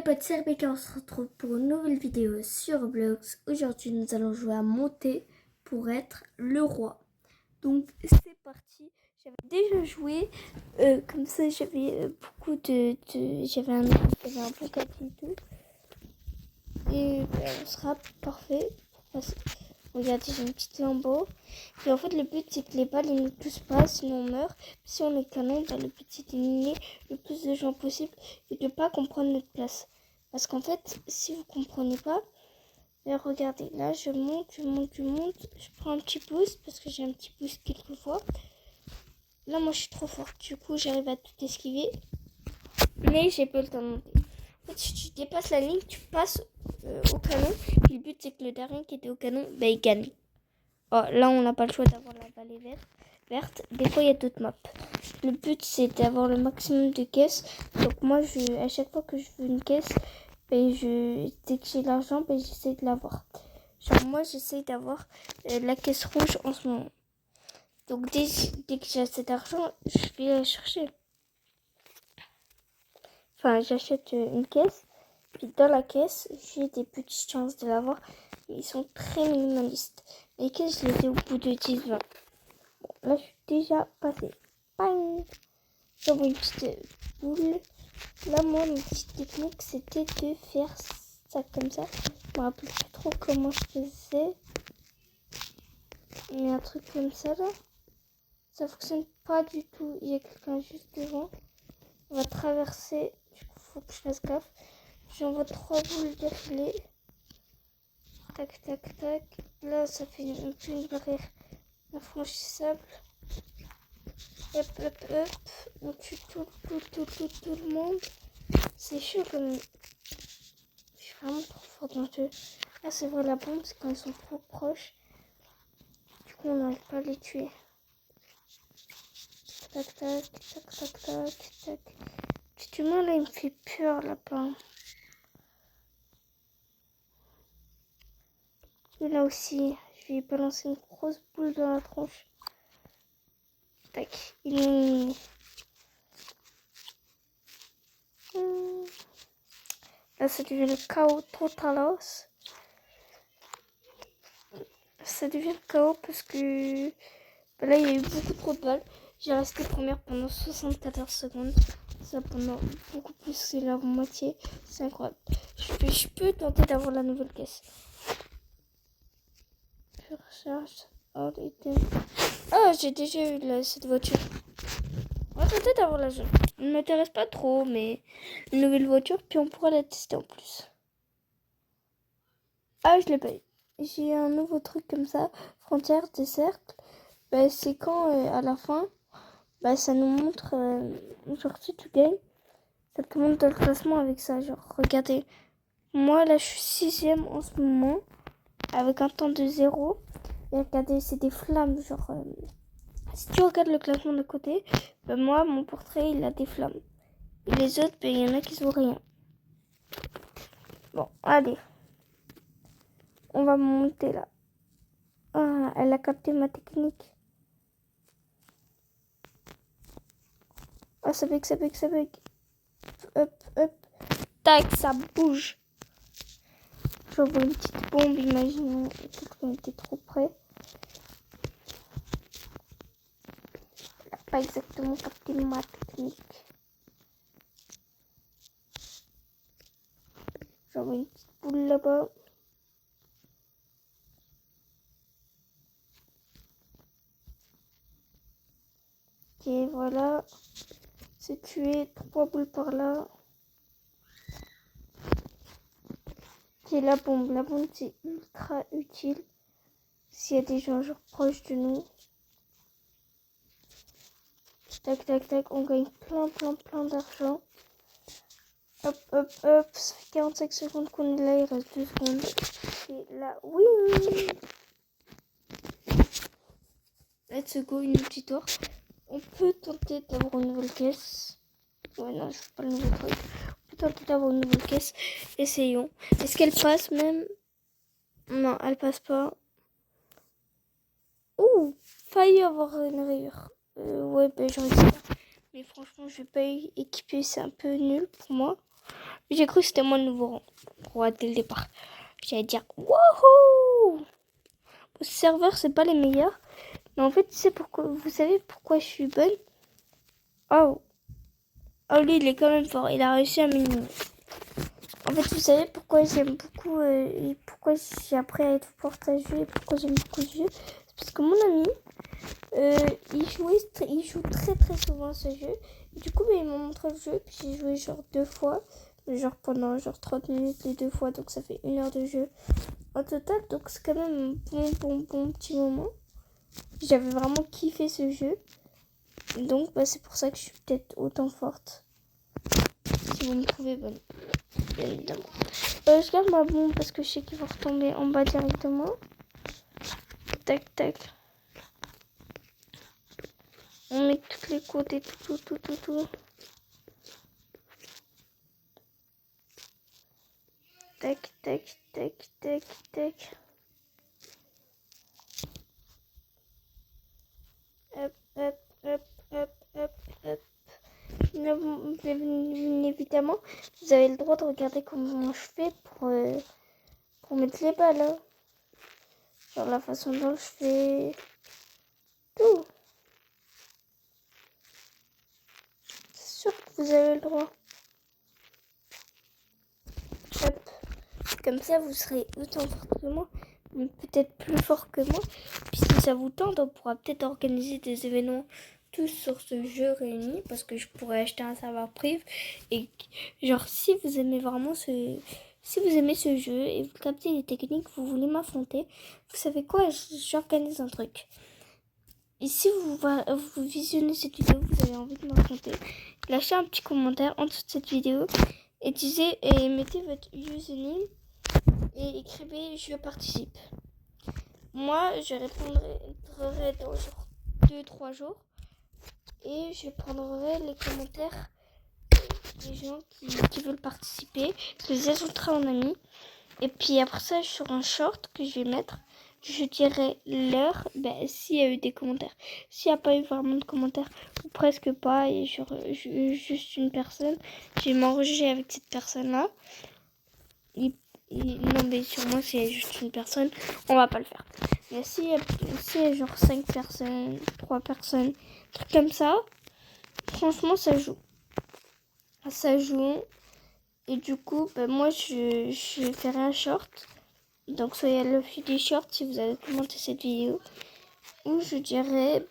les potes, c'est Rebecca, on se retrouve pour une nouvelle vidéo sur Roblox. Aujourd'hui, nous allons jouer à monter pour être le roi. Donc, c'est parti. J'avais déjà joué, comme ça, j'avais beaucoup j'avais un bon capital et tout. Et on sera parfait. Regardez, j'ai une petite lambeau. Et en fait, le but, c'est que les balles, ils ne touchent pas, sinon on meurt. Si on est canon, le but, c'est d'éliminer le plus de gens possible et de ne pas comprendre notre place. Parce qu'en fait, si vous ne comprenez pas, regardez, là, je monte. Je prends un petit boost, parce que j'ai un petit boost quelquefois. Là, moi, je suis trop forte. Du coup, j'arrive à tout esquiver. Mais j'ai pas le temps de monter. En fait, si tu dépasses la ligne, tu passes au canon. Puis le but, c'est que le dernier qui était au canon, il gagne. Oh, là, on n'a pas le choix d'avoir la balle verte. Des fois, il y a d'autres maps. Le but, c'est d'avoir le maximum de caisses. Donc, moi, à chaque fois que je veux une caisse, dès que j'ai l'argent, j'essaie de l'avoir. Genre, moi, j'essaie d'avoir la caisse rouge en ce moment. Donc, dès que j'ai assez d'argent, je vais la chercher. Enfin, j'achète une caisse. Puis dans la caisse, j'ai des petites chances de l'avoir. Ils sont très minimalistes. Les caisses, je les ai au bout de 10-20. Bon, là, je suis déjà passée. Bang! J'envoie une petite boule. Là, moi, ma petite technique, c'était de faire ça comme ça. Je me rappelle plus trop comment je faisais. Mais un truc comme ça, là, ça fonctionne pas du tout. Il y a quelqu'un juste devant. On va traverser. Du coup, faut que je fasse gaffe. J'envoie 3 boules d'affilée. Tac, tac, tac. Là, ça fait une barrière infranchissable. Hop, hop, hop. On tue tout le monde. C'est chaud quand même. Je suis vraiment trop forte dans le jeu. Là, c'est vrai, la bombe, c'est quand ils sont trop proches. Du coup, on n'arrive pas à les tuer. Tac, tac, tac, tac, tac, tac. Petit humain, là, il me fait peur, là-bas. Et là aussi, je vais balancer une grosse boule dans la tronche. Tac, il est... Là, ça devient le chaos totalos. Ça devient le chaos parce que là, il y a eu beaucoup trop de balles. J'ai resté première pendant 74 secondes. Ça pendant beaucoup plus que la moitié. C'est incroyable. Je peux tenter d'avoir la nouvelle caisse. Je recherche. Ah, j'ai déjà eu cette voiture. On va tenter d'avoir la jaune. Elle ne m'intéresse pas trop, mais une nouvelle voiture, puis on pourra la tester en plus. Ah, je l'ai pas eu. J'ai un nouveau truc comme ça, frontière des cercles. C'est quand à la fin, ça nous montre, genre si tu gagnes, ça te montre dans le classement avec ça. Genre, regardez, moi là je suis 6ème en ce moment, avec un temps de 0. Et regardez, c'est des flammes, genre, si tu regardes le classement de côté, moi mon portrait il a des flammes. Et les autres, il y en a qui sont rien. Bon, allez. On va monter là. Ah, elle a capté ma technique. Ah, ça bug. Hop, hop. Tac, ça bouge. J'envoie une petite bombe, imaginons qu'on était trop près. Elle n'a pas exactement capté ma technique. J'envoie une petite boule là-bas. Ok, voilà. C'est tué. 3 boules par là. Ok, la bombe. La bombe, c'est ultra utile. S'il y a des gens genre proches de nous. Tac, tac, tac. On gagne plein d'argent. Hop, hop, hop. Ça fait 45 secondes qu'on est là. Il reste 2 secondes. Et là, oui. Let's go, une petite tour. On peut tenter d'avoir une nouvelle caisse. Ouais, non, je veux pas le nouveau truc. On peut tenter d'avoir une nouvelle caisse. Essayons. Est-ce qu'elle passe même? Non, elle passe pas. Ouh, failli avoir une rayure. Ouais, j'aurais dit ça. Mais franchement, je vais pas équiper. C'est un peu nul pour moi. J'ai cru que c'était moi le nouveau roi dès le départ. J'allais dire wouhou. Vos serveurs, c'est pas les meilleurs. Mais en fait, vous savez pourquoi je suis bonne? Oh. Oh, lui, il est quand même fort. Il a réussi à m'éliminer. En fait, vous savez pourquoi j'aime beaucoup et pourquoi j'ai appris à être forte à jouer et pourquoi j'aime beaucoup ce jeu? C'est parce que mon ami, il joue très très souvent à ce jeu. Et du coup, il m'a montré le jeu. Puis j'ai joué genre 2 fois. Genre pendant genre 30 minutes les 2 fois. Donc ça fait 1 heure de jeu en total. Donc c'est quand même un bon petit moment. J'avais vraiment kiffé ce jeu. Donc c'est pour ça que je suis peut-être autant forte. Si vous me trouvez bonne. Bien évidemment. Je garde ma bombe parce que je sais qu'il va retomber en bas directement. Tac tac. On met toutes les côtés, tout. Tac, tac, tac, tac, tac. Hop, hop, hop, hop, hop, hop. Bien évidemment, vous avez le droit de regarder comment je fais pour mettre les balles. Hein. Genre la façon dont je fais tout. C'est sûr que vous avez le droit. Hop. Comme ça, vous serez autant fort que moi, mais peut-être plus fort que moi. Puis si ça vous tente, on pourra peut-être organiser des événements tous sur ce jeu réuni, parce que je pourrais acheter un serveur privé. Et genre, si vous aimez vraiment si vous aimez ce jeu et vous captez les techniques, vous voulez m'affronter, vous savez quoi, j'organise un truc. Et si vous visionnez cette vidéo, vous avez envie de m'affronter, lâchez un petit commentaire en dessous de cette vidéo et mettez votre username et écrivez je participe. Moi, je répondrai dans genre 2-3 jours et je prendrai les commentaires des gens qui veulent participer. Je les ajouterai en ami. Et puis après ça, sur un short que je vais mettre, je dirai l'heure, s'il y a eu des commentaires. S'il n'y a pas eu vraiment de commentaires, ou presque pas, et juste une personne, je vais m'enregistrer avec cette personne-là. Non, mais sûrement, si il y a juste une personne, on va pas le faire. Mais si il y a genre 5 personnes, 3 personnes, truc comme ça, franchement, ça joue. Ça joue. Et du coup, moi, je ferai un short. Donc, soyez à l'affût des shorts si vous avez commenté cette vidéo. Où je dirai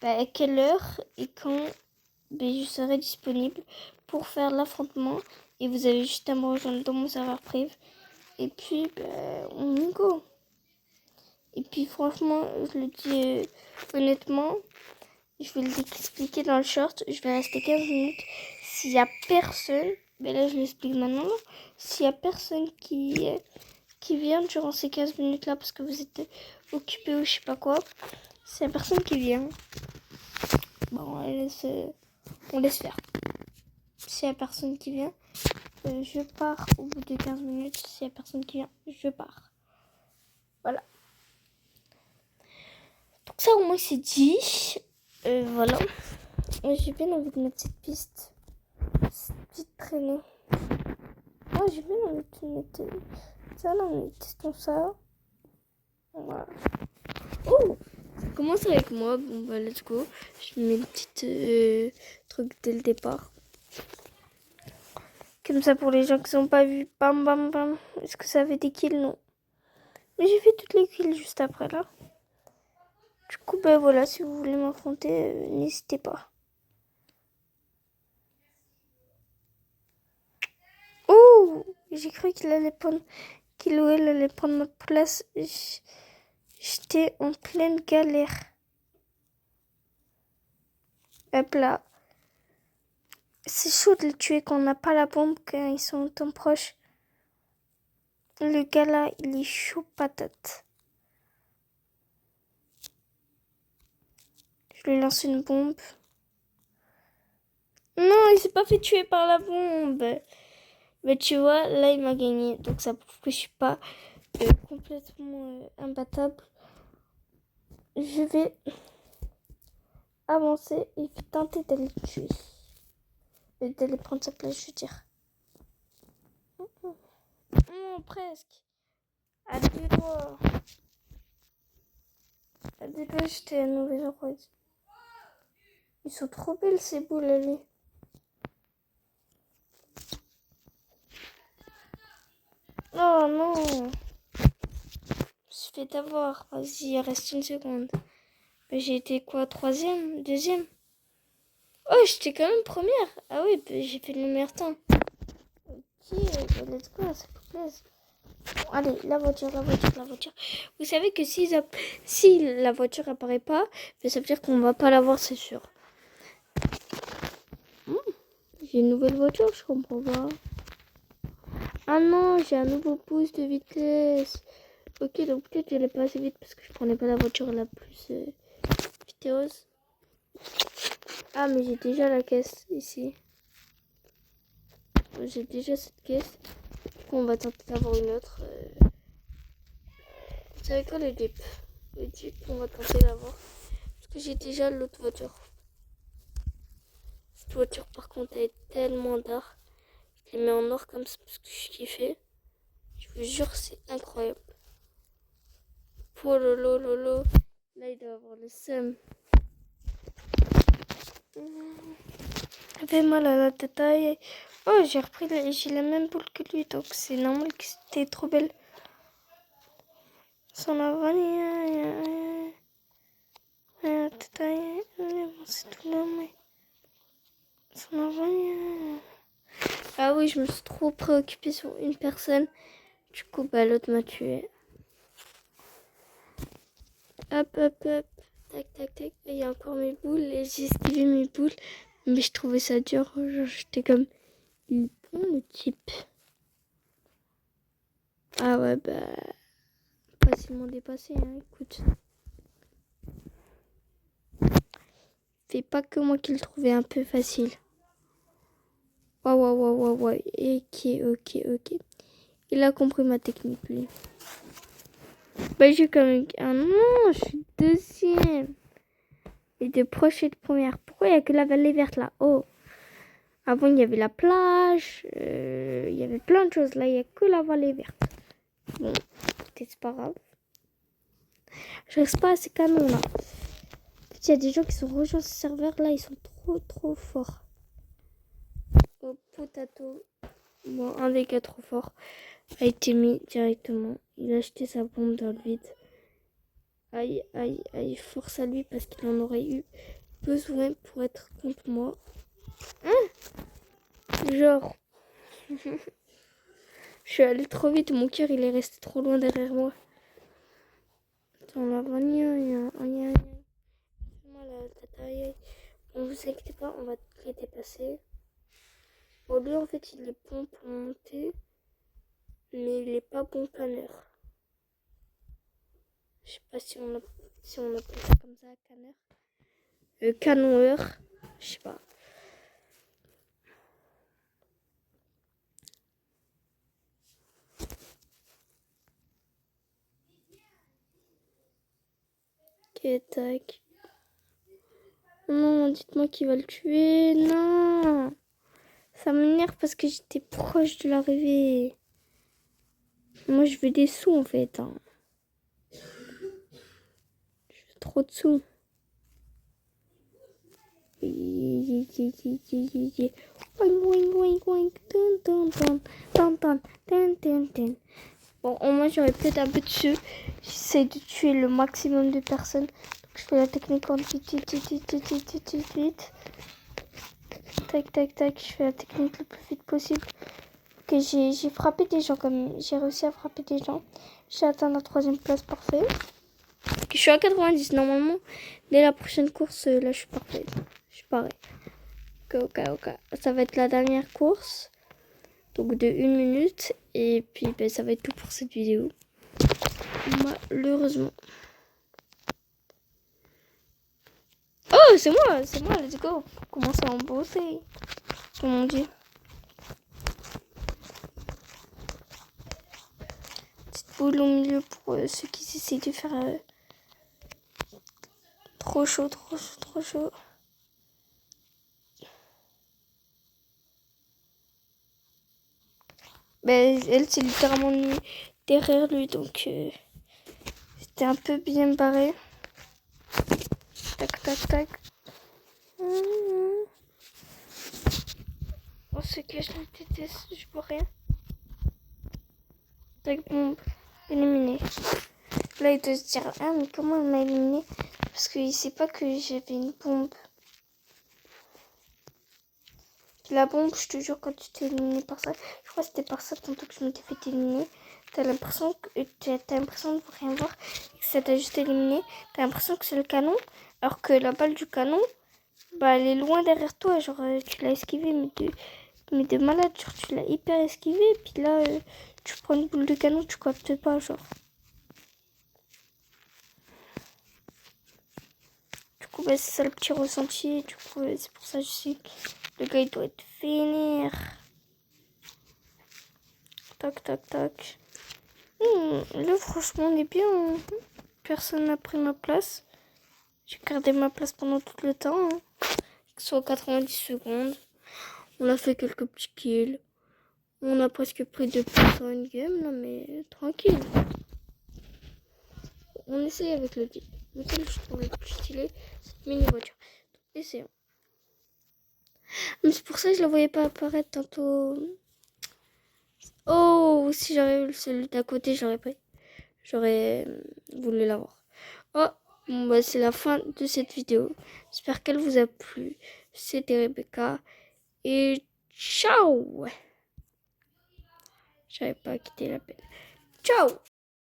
à quelle heure et quand je serai disponible pour faire l'affrontement. Et vous avez juste à me rejoindre dans mon serveur privé. Et puis, on y go. Et puis, franchement, je le dis honnêtement, je vais l'expliquer dans le short. Je vais rester 15 minutes. S'il n'y a personne, là, je l'explique maintenant. S'il n'y a personne qui vient durant ces 15 minutes-là parce que vous êtes occupé ou je sais pas quoi, s'il n'y a personne qui vient, on laisse faire. S'il n'y a personne qui vient, je pars au bout de 15 minutes. S'il n'y a personne qui vient, je pars. Voilà. Donc ça au moins c'est dit. Voilà. J'ai bien envie de mettre cette piste. Cette petite traînée. Moi j'ai bien envie de mettre ça là, mais testons ça. Voilà. Oh, ça commence avec moi. Bon let's go. Je mets une petite truc dès le départ. Comme ça pour les gens qui n'ont pas vu. Bam bam bam. Est-ce que ça avait des kills? Non. Mais j'ai fait toutes les kills juste après là. Du coup voilà, si vous voulez m'affronter, n'hésitez pas. Oh, j'ai cru qu'il allait prendre ma place. J'étais en pleine galère. Hop là. C'est chaud de les tuer quand on n'a pas la bombe, quand ils sont autant proches. Le gars là, il est chaud patate. Je lui lance une bombe. Non, il s'est pas fait tuer par la bombe. Mais tu vois, là, il m'a gagné. Donc ça prouve que je suis pas complètement imbattable. Je vais avancer et tenter d'aller le tuer. D'aller prendre sa place, je veux dire. non, presque. À deux doigts. À deux doigts, j'étais à Nouvelle Roi. Ils sont trop belles ces boules, allez. Oh non. Je me suis fait avoir. Vas-y, il reste une seconde. J'ai été quoi, troisième, deuxième? Oh, j'étais quand même première. Ah oui, j'ai fait le meilleur temps. Ok, let's go, ça vous plaît. Bon, allez, la voiture. Vous savez que si la voiture apparaît pas, ça veut dire qu'on va pas l'avoir, c'est sûr. J'ai une nouvelle voiture, je comprends pas. Ah non, j'ai un nouveau boost de vitesse. Ok, donc peut-être j'allais pas assez vite parce que je prenais pas la voiture la plus vitesse. Ah, mais j'ai déjà la caisse ici. J'ai déjà cette caisse. Du coup, on va tenter d'avoir une autre. Vous savez quoi, le Jeep? Le Jeep, on va tenter d'avoir. Parce que j'ai déjà l'autre voiture. Cette voiture, par contre, elle est tellement d'art. Je les mets en or comme ça parce que je kiffais. Je vous jure, c'est incroyable. Oh lolo, lolo. Là, il doit avoir le seum. Fait mal à la tête. Oh, j'ai la même boule que lui, donc c'est normal que c'était trop belle. Son avenir. C'est tout là, mais. Son avenir. Ah oui, je me suis trop préoccupée sur une personne. Du coup, l'autre m'a tué. Hop. Tac. Il y a encore mes boules et j'ai esquivé mes boules. Mais je trouvais ça dur. Genre, j'étais comme. Il est bon le type. Ah ouais, facilement dépassé, hein, écoute. C'est pas que moi qui le trouvais un peu facile. Ouais. Ok. Il a compris ma technique, lui. J'ai quand même... Ah non, je suis deuxième. Et de proche et de première. Pourquoi il n'y a que la vallée verte là? Oh. Avant, il y avait la plage. Il y avait plein de choses. Là, il n'y a que la vallée verte. Bon, peut-être c'est pas grave. Je reste pas à ces canons là. Il y a des gens qui sont rejoints ce serveur là. Ils sont trop forts. Oh, potato. Bon, un des 4 trop forts a été mis directement. Il a jeté sa bombe dans le vide. Aïe. Force à lui parce qu'il en aurait eu besoin pour être contre moi. Genre. Je suis allée trop vite. Mon cœur, il est resté trop loin derrière moi. Attends, là, bon, vous inquiétez pas, on va les dépasser. Bon, lui, en fait, il est bon pour monter. Mais il est pas bon planeur. Je sais pas si on appelle ça comme ça, caneur. Canonneur. Je sais pas. Ok, tac. Non, dites-moi qui va le tuer. Non. Ça m'énerve parce que j'étais proche de l'arrivée. Moi, je veux des sous, en fait. Hein. Je veux trop de sous. Bon, au moins j'aurais peut-être un peu de sous. J'essaie de tuer le maximum de personnes. Donc, je fais la technique en vite. Tac. Je fais la technique le plus vite possible. Ok, j'ai frappé des gens comme j'ai réussi à frapper des gens. J'ai atteint la 3e place, parfait. Je suis à 90 normalement. Dès la prochaine course, là je suis parfait. Je suis pareil. Ok. Ça va être la dernière course. Donc de 1 minute. Et puis ça va être tout pour cette vidéo. Malheureusement. Oh, c'est moi, let's go. Commence à en bosser. Comme on dit. Petite boule au milieu pour ceux qui essaient de faire trop chaud. elle s'est littéralement mise derrière lui, donc c'était un peu bien barré. Tac, tac, tac. Oh, ce que je le déteste, je vois rien. Tac, bombe, éliminé. Là, il doit se dire, ah, mais comment elle m'a éliminé? Parce qu'il sait pas que j'avais une bombe. La bombe, je te jure, quand tu t'es éliminé par ça, je crois que c'était par ça tantôt que je m'étais fait éliminer. T'as l'impression de rien voir, que ça t'a juste éliminé. T'as l'impression que c'est le canon, alors que la balle du canon, elle est loin derrière toi. Genre, tu l'as esquivé, mais de malade. Genre, tu l'as hyper esquivé, et puis là, tu prends une boule de canon, tu captes pas, genre. Du coup, c'est ça le petit ressenti. Du coup, c'est pour ça que je sais que le gars, il doit être vénère. Tac, tac, tac. Là, franchement, on est bien. Personne n'a pris ma place. J'ai gardé ma place pendant tout le temps. Soit 90 secondes. On a fait quelques petits kills. On a presque pris 2 points sur une game, là, mais tranquille. On essaye avec le deal. Lequel je trouve le plus stylé, cette mini voiture. Essayons. Mais c'est pour ça que je la voyais pas apparaître tantôt. Oh, si j'avais eu celui d'à côté, j'aurais pris. J'aurais voulu l'avoir. Oh, bon, c'est la fin de cette vidéo. J'espère qu'elle vous a plu. C'était Rebecca. Et ciao! J'avais pas quitté la peine. Ciao!